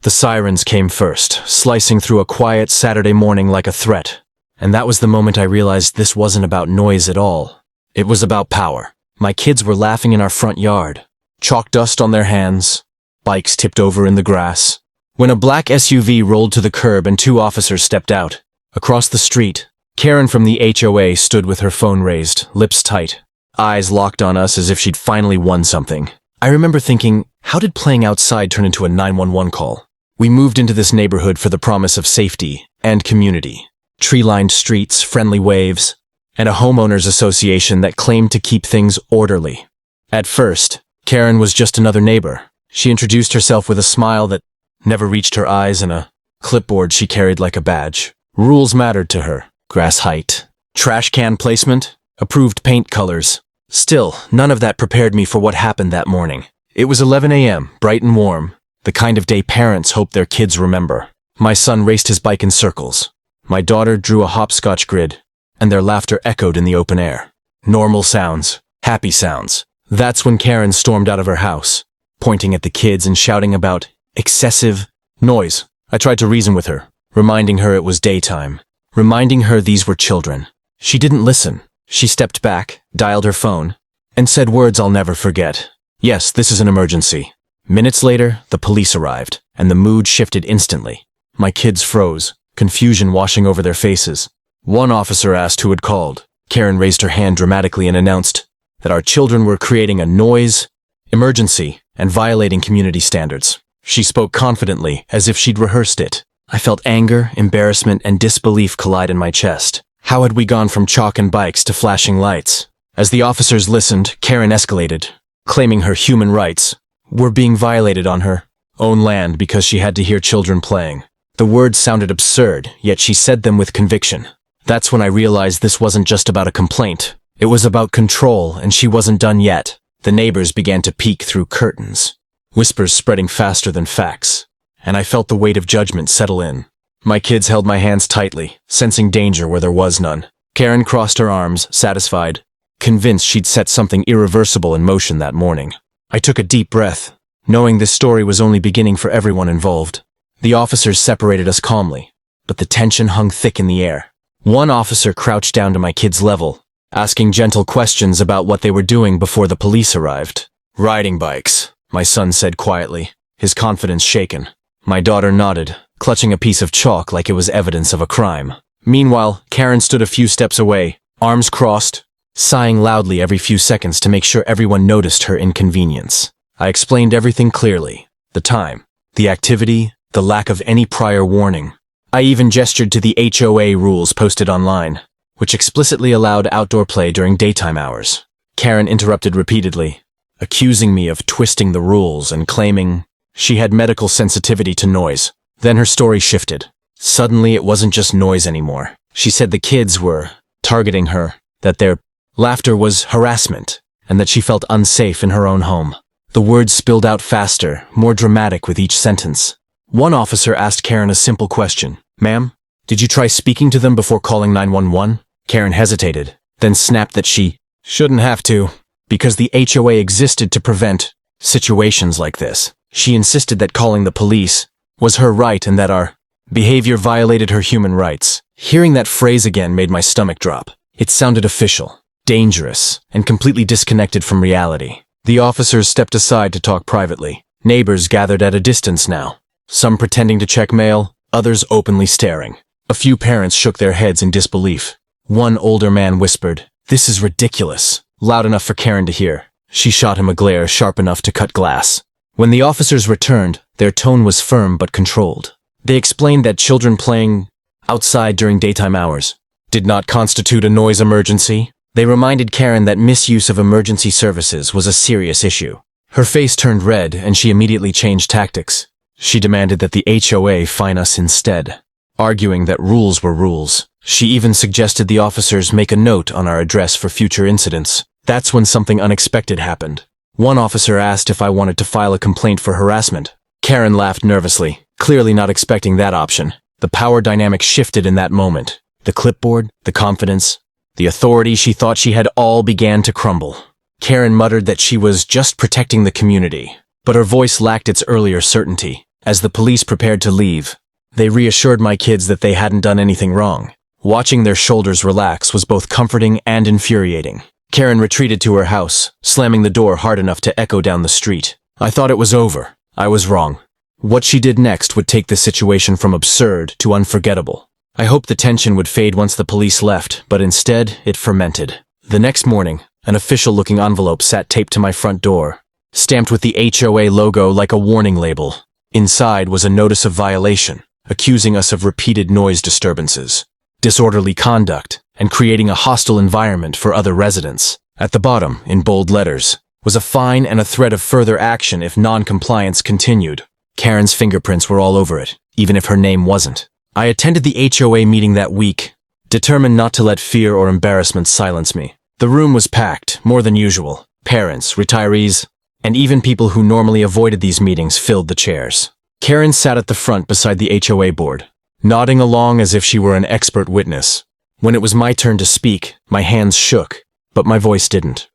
The sirens came first, slicing through a quiet Saturday morning like a threat. And that was the moment I realized this wasn't about noise at all. It was about power. My kids were laughing in our front yard. Chalk dust on their hands. Bikes tipped over in the grass. When a black SUV rolled to the curb and 2 officers stepped out. Across the street, Karen from the HOA stood with her phone raised, lips tight, eyes locked on us as if she'd finally won something. I remember thinking, how did playing outside turn into a 911 call? We moved into this neighborhood for the promise of safety and community. Tree-lined streets, friendly waves, and a homeowners association that claimed to keep things orderly. At first, Karen was just another neighbor. She introduced herself with a smile that never reached her eyes and a clipboard she carried like a badge. Rules mattered to her. Grass height, trash can placement, approved paint colors. Still, none of that prepared me for what happened that morning. It was 11 a.m., bright and warm, the kind of day parents hope their kids remember. My son raced his bike in circles. My daughter drew a hopscotch grid, and their laughter echoed in the open air. Normal sounds, happy sounds. That's when Karen stormed out of her house, pointing at the kids and shouting about excessive noise. I tried to reason with her, reminding her it was daytime, reminding her these were children. She didn't listen. She stepped back, dialed her phone, and said words I'll never forget. Yes, this is an emergency. Minutes later, the police arrived, and the mood shifted instantly. My kids froze, confusion washing over their faces. One officer asked who had called. Karen raised her hand dramatically and announced that our children were creating a noise emergency and violating community standards. She spoke confidently, as if she'd rehearsed it. I felt anger, embarrassment, and disbelief collide in my chest. How had we gone from chalk and bikes to flashing lights? As the officers listened, Karen escalated, claiming her human rights were being violated on her own land because she had to hear children playing. The words sounded absurd, yet she said them with conviction. That's when I realized this wasn't just about a complaint. It was about control, and she wasn't done yet. The neighbors began to peek through curtains, whispers spreading faster than facts, and I felt the weight of judgment settle in. My kids held my hands tightly, sensing danger where there was none. Karen crossed her arms, satisfied, convinced she'd set something irreversible in motion that morning. I took a deep breath, knowing this story was only beginning for everyone involved. The officers separated us calmly, but the tension hung thick in the air. One officer crouched down to my kids' level, asking gentle questions about what they were doing before the police arrived. Riding bikes, my son said quietly, his confidence shaken. My daughter nodded, clutching a piece of chalk like it was evidence of a crime. Meanwhile, Karen stood a few steps away, arms crossed, sighing loudly every few seconds to make sure everyone noticed her inconvenience. I explained everything clearly. The time, the activity, the lack of any prior warning. I even gestured to the HOA rules posted online, which explicitly allowed outdoor play during daytime hours. Karen interrupted repeatedly, accusing me of twisting the rules and claiming she had medical sensitivity to noise. Then her story shifted. Suddenly it wasn't just noise anymore. She said the kids were targeting her, that their laughter was harassment, and that she felt unsafe in her own home. The words spilled out faster, more dramatic with each sentence. One officer asked Karen a simple question. Ma'am, did you try speaking to them before calling 911? Karen hesitated, then snapped that she shouldn't have to, because the HOA existed to prevent situations like this. She insisted that calling the police was her right and that our behavior violated her human rights. Hearing that phrase again made my stomach drop. It sounded official, dangerous, and completely disconnected from reality. The officers stepped aside to talk privately. Neighbors gathered at a distance now, some pretending to check mail, others openly staring. A few parents shook their heads in disbelief. One older man whispered, "This is ridiculous," loud enough for Karen to hear. She shot him a glare sharp enough to cut glass. When the officers returned, their tone was firm but controlled. They explained that children playing outside during daytime hours did not constitute a noise emergency. They reminded Karen that misuse of emergency services was a serious issue. Her face turned red and she immediately changed tactics. She demanded that the HOA fine us instead, arguing that rules were rules. She even suggested the officers make a note on our address for future incidents. That's when something unexpected happened. One officer asked if I wanted to file a complaint for harassment. Karen laughed nervously, clearly not expecting that option. The power dynamic shifted in that moment. The clipboard, the confidence, the authority she thought she had all began to crumble. Karen muttered that she was just protecting the community, but her voice lacked its earlier certainty. As the police prepared to leave, they reassured my kids that they hadn't done anything wrong. Watching their shoulders relax was both comforting and infuriating. Karen retreated to her house, slamming the door hard enough to echo down the street. I thought it was over. I was wrong. What she did next would take the situation from absurd to unforgettable. I hoped the tension would fade once the police left, but instead, it fermented. The next morning, an official-looking envelope sat taped to my front door, stamped with the HOA logo like a warning label. Inside was a notice of violation, accusing us of repeated noise disturbances, disorderly conduct, and creating a hostile environment for other residents. At the bottom, in bold letters, was a fine and a threat of further action if non-compliance continued. Karen's fingerprints were all over it, even if her name wasn't. I attended the HOA meeting that week, determined not to let fear or embarrassment silence me. The room was packed, more than usual. Parents, retirees, and even people who normally avoided these meetings filled the chairs. Karen sat at the front beside the HOA board, nodding along as if she were an expert witness. When it was my turn to speak, my hands shook, but my voice didn't.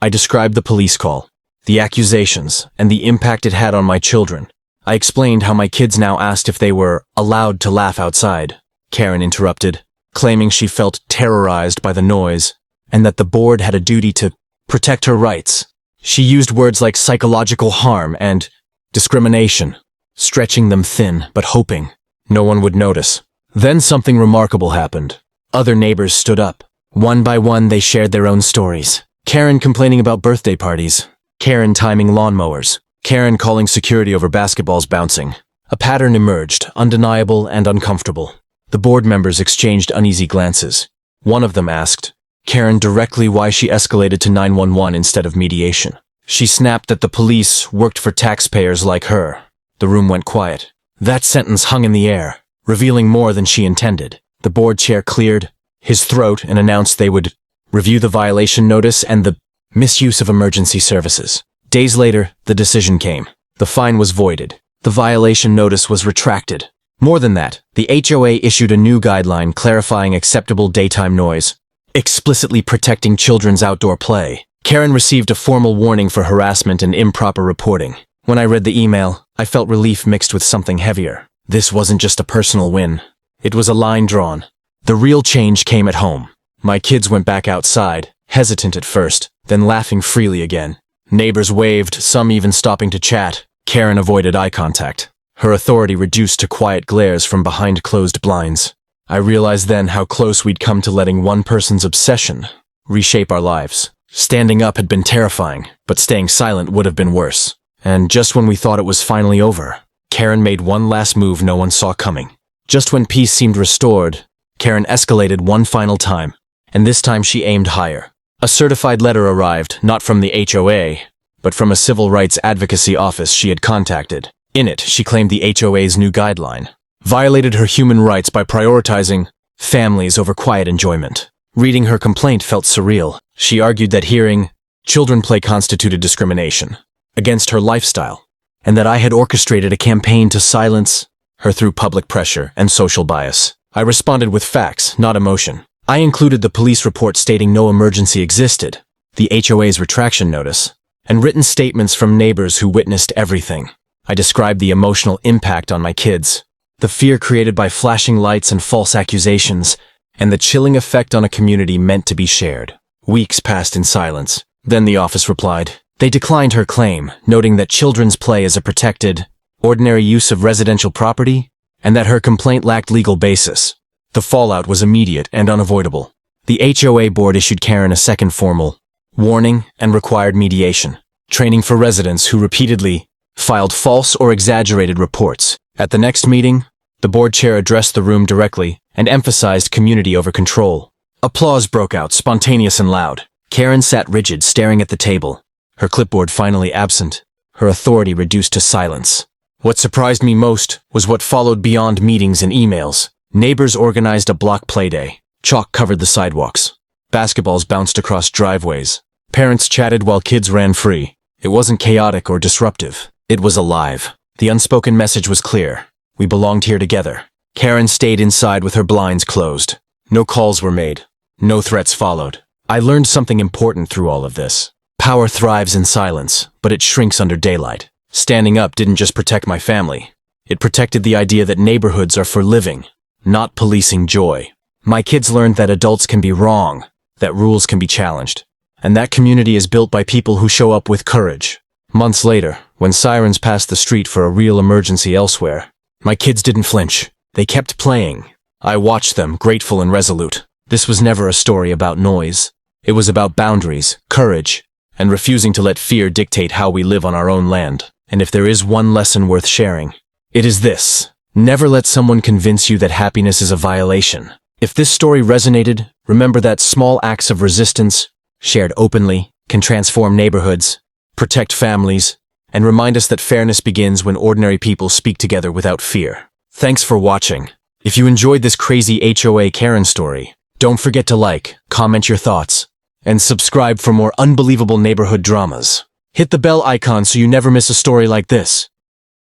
I described the police call, the accusations, and the impact it had on my children. I explained how my kids now asked if they were allowed to laugh outside. Karen interrupted, claiming she felt terrorized by the noise, and that the board had a duty to protect her rights. She used words like psychological harm and discrimination, stretching them thin but hoping no one would notice. Then something remarkable happened. Other neighbors stood up. One by one they shared their own stories. Karen complaining about birthday parties. Karen timing lawnmowers. Karen calling security over basketballs bouncing. A pattern emerged, undeniable and uncomfortable. The board members exchanged uneasy glances. One of them asked Karen directly why she escalated to 911 instead of mediation. She snapped that the police worked for taxpayers like her. The room went quiet. That sentence hung in the air, revealing more than she intended. The board chair cleared his throat and announced they would review the violation notice and the misuse of emergency services. Days later, the decision came. The fine was voided. The violation notice was retracted. More than that, the HOA issued a new guideline clarifying acceptable daytime noise, explicitly protecting children's outdoor play. Karen received a formal warning for harassment and improper reporting. When I read the email, I felt relief mixed with something heavier. This wasn't just a personal win. It was a line drawn. The real change came at home. My kids went back outside, hesitant at first, then laughing freely again. Neighbors waved, some even stopping to chat. Karen avoided eye contact. Her authority reduced to quiet glares from behind closed blinds. I realized then how close we'd come to letting one person's obsession reshape our lives. Standing up had been terrifying, but staying silent would have been worse. And just when we thought it was finally over, Karen made one last move no one saw coming. Just when peace seemed restored, Karen escalated one final time, and this time she aimed higher. A certified letter arrived, not from the HOA, but from a civil rights advocacy office she had contacted. In it, she claimed the HOA's new guideline violated her human rights by prioritizing families over quiet enjoyment. Reading her complaint felt surreal. She argued that hearing children play constituted discrimination against her lifestyle, and that I had orchestrated a campaign to silence her through public pressure and social bias. I responded with facts, not emotion. I included the police report stating no emergency existed, the HOA's retraction notice, and written statements from neighbors who witnessed everything. I described the emotional impact on my kids, the fear created by flashing lights and false accusations, and the chilling effect on a community meant to be shared. Weeks passed in silence. Then the office replied. They declined her claim, noting that children's play is a protected, ordinary use of residential property, and that her complaint lacked legal basis. The fallout was immediate and unavoidable. The HOA board issued Karen a second formal warning and required mediation, training for residents who repeatedly filed false or exaggerated reports. At the next meeting, the board chair addressed the room directly and emphasized community over control. Applause broke out, spontaneous and loud. Karen sat rigid, staring at the table, her clipboard finally absent, her authority reduced to silence. What surprised me most was what followed beyond meetings and emails. Neighbors organized a block play-day. Chalk covered the sidewalks. Basketballs bounced across driveways. Parents chatted while kids ran free. It wasn't chaotic or disruptive. It was alive. The unspoken message was clear. We belonged here together. Karen stayed inside with her blinds closed. No calls were made. No threats followed. I learned something important through all of this. Power thrives in silence, but it shrinks under daylight. Standing up didn't just protect my family. It protected the idea that neighborhoods are for living, not policing joy. My kids learned that adults can be wrong, that rules can be challenged, and that community is built by people who show up with courage. Months later, when sirens passed the street for a real emergency elsewhere, my kids didn't flinch. They kept playing. I watched them, grateful and resolute. This was never a story about noise. It was about boundaries, courage, and refusing to let fear dictate how we live on our own land. And if there is one lesson worth sharing, it is this: never let someone convince you that happiness is a violation. If this story resonated, remember that small acts of resistance, shared openly, can transform neighborhoods, protect families, and remind us that fairness begins when ordinary people speak together without fear. Thanks for watching. If you enjoyed this crazy HOA Karen story, don't forget to like, comment your thoughts, and subscribe for more unbelievable neighborhood dramas. Hit the bell icon so you never miss a story like this.